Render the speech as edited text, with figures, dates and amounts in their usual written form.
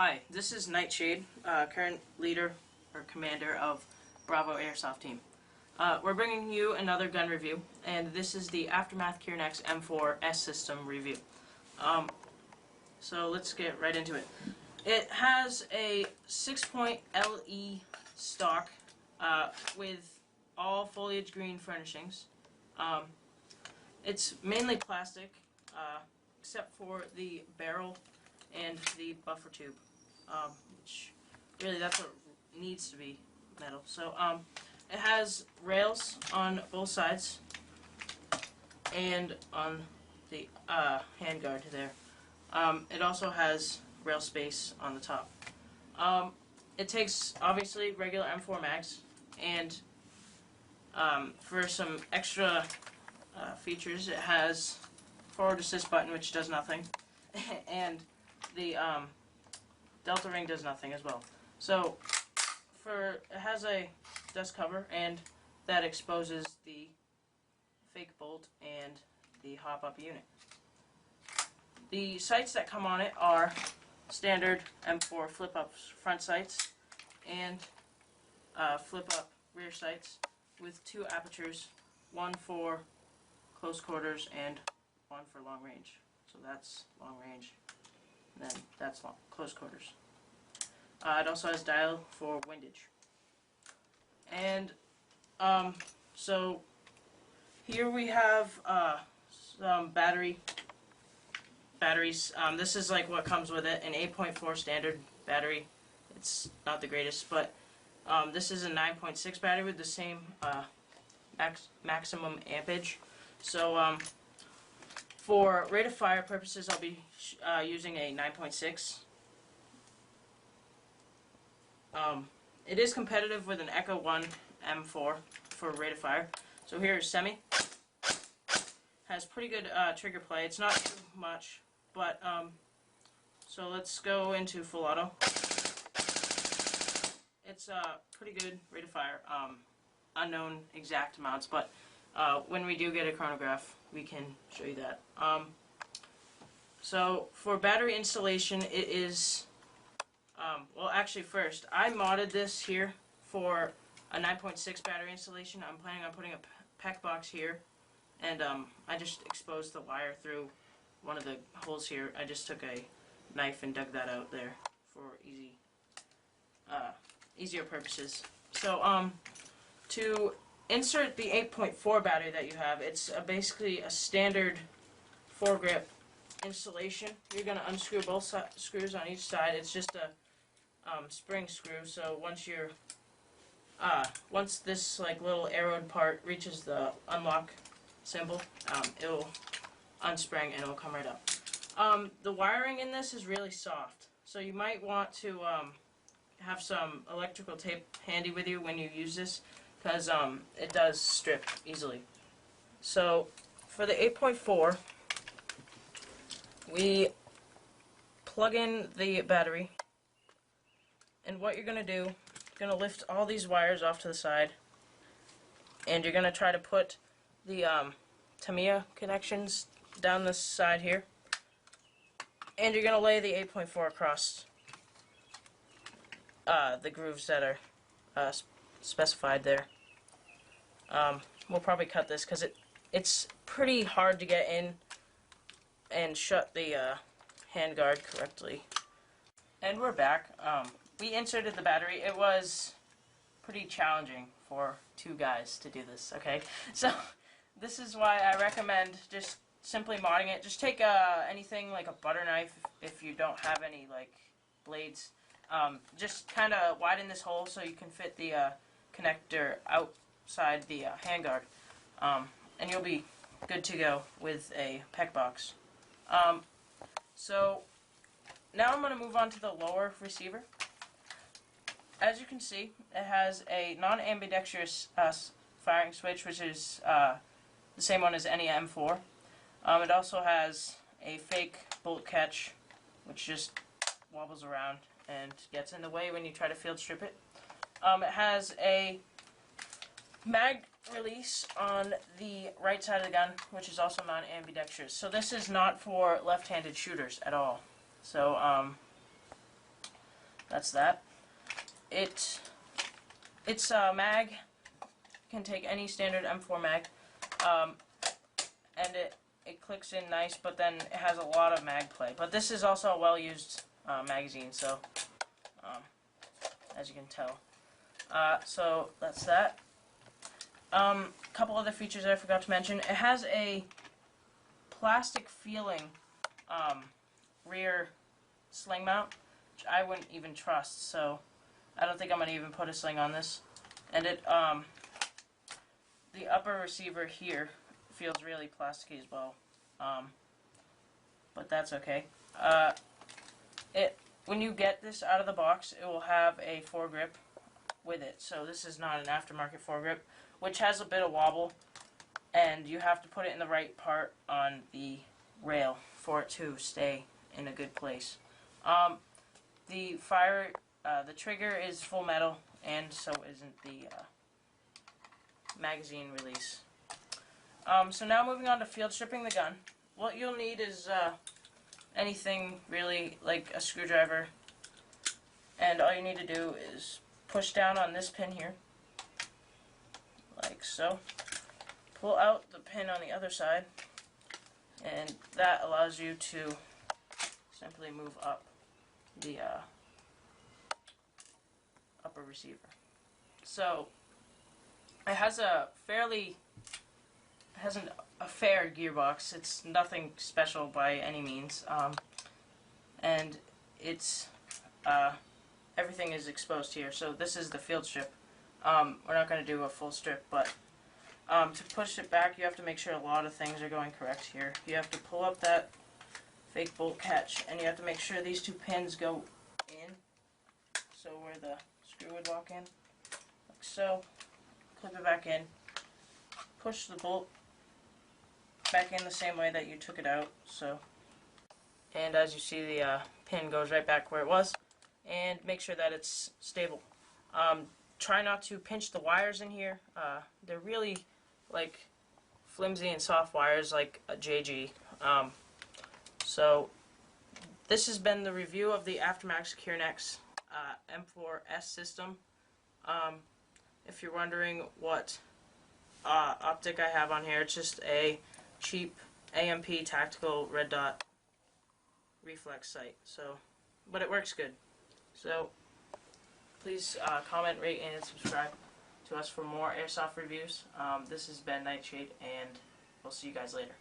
Hi, this is NiteShade, current leader or commander of Bravo Airsoft Team. We're bringing you another gun review, and this is the Aftermath Kirenex M4S system review. So let's get right into it. It has a 6-point LE stock with all foliage green furnishings. It's mainly plastic, except for the barrel and the buffer tube, which really that's what needs to be metal. So it has rails on both sides and on the handguard there. It also has rail space on the top. It takes obviously regular M4 mags, and for some extra features, it has forward assist button, which does nothing, and the delta ring does nothing as well. So it has a dust cover, and that exposes the fake bolt and the hop-up unit. The sights that come on it are standard M4 flip-up front sights and flip-up rear sights with 2 apertures, one for close quarters and one for long range. So that's long range, and then that's close quarters. It also has dial for windage. And so here we have some batteries. This is like what comes with it, an 8.4 standard battery. It's not the greatest, but this is a 9.6 battery with the same maximum ampage. So for rate of fire purposes, I'll be using a 9.6. It is competitive with an Echo 1 M4 for rate of fire. So here is semi. Has pretty good trigger play. It's not too much, but so let's go into full auto. It's pretty good rate of fire. Unknown exact amounts, but when we do get a chronograph, we can show you that. So for battery installation, it is well, actually first, I modded this here for a 9.6 battery installation. I'm planning on putting a PEC box here, and I just exposed the wire through one of the holes here. I just took a knife and dug that out there for easier purposes. So to insert the 8.4 battery that you have, it's basically a standard foregrip installation. You're going to unscrew both screws on each side. It's just a spring screw, so once this like little arrowed part reaches the unlock symbol, it'll unspring and it'll come right up. The wiring in this is really soft, so you might want to have some electrical tape handy with you when you use this, because it does strip easily. So for the 8.4, we plug in the battery, and what you're going to do, you're going to lift all these wires off to the side, and you're going to try to put the Tamiya connections down this side here, and you're going to lay the 8.4 across the grooves that are specified there. We'll probably cut this because it's pretty hard to get in and shut the handguard correctly. And we're back. We inserted the battery. It was pretty challenging for 2 guys to do this, okay? So this is why I recommend just simply modding it. Just take anything like a butter knife if you don't have any like blades. Just kind of widen this hole so you can fit the connector outside the handguard, and you'll be good to go with a PEC box. So now I'm going to move on to the lower receiver. As you can see, it has a non-ambidextrous firing switch, which is the same one as any M4. It also has a fake bolt catch, which just wobbles around and gets in the way when you try to field strip it. It has a mag release on the right side of the gun, which is also non-ambidextrous. So this is not for left-handed shooters at all. So that's that. It's mag, can take any standard M4 mag, and it clicks in nice, but then it has a lot of mag play. But this is also a well-used magazine, so as you can tell. So that's that. Couple other features that I forgot to mention. It has a plastic feeling rear sling mount, which I wouldn't even trust, so I don't think I'm going to even put a sling on this. And it the upper receiver here feels really plasticky as well, but that's okay. When you get this out of the box, it will have a foregrip with it, so this is not an aftermarket foregrip, which has a bit of wobble, and you have to put it in the right part on the rail for it to stay in a good place. The trigger is full metal, and so isn't the magazine release. So now moving on to field stripping the gun. What you'll need is anything really, like a screwdriver, and all you need to do is push down on this pin here, like so. Pull out the pin on the other side, and that allows you to simply move up the upper receiver. So it has a fair gearbox. It's nothing special by any means, and it's everything is exposed here. So this is the field strip. We're not going to do a full strip, but to push it back, you have to make sure a lot of things are going correct here. You have to pull up that fake bolt catch, and you have to make sure these two pins go in, so where the screw would walk in, like so. Clip it back in, push the bolt back in the same way that you took it out, so. And as you see, the pin goes right back where it was, and make sure that it's stable. Try not to pinch the wires in here. They're really like flimsy and soft wires, like a JG. So this has been the review of the Aftermax Kirenex M4S system. If you're wondering what optic I have on here, it's just a cheap AMP tactical red dot reflex sight. So, but it works good. So please comment, rate, and subscribe to us for more airsoft reviews. This has been NiteShade, and we'll see you guys later.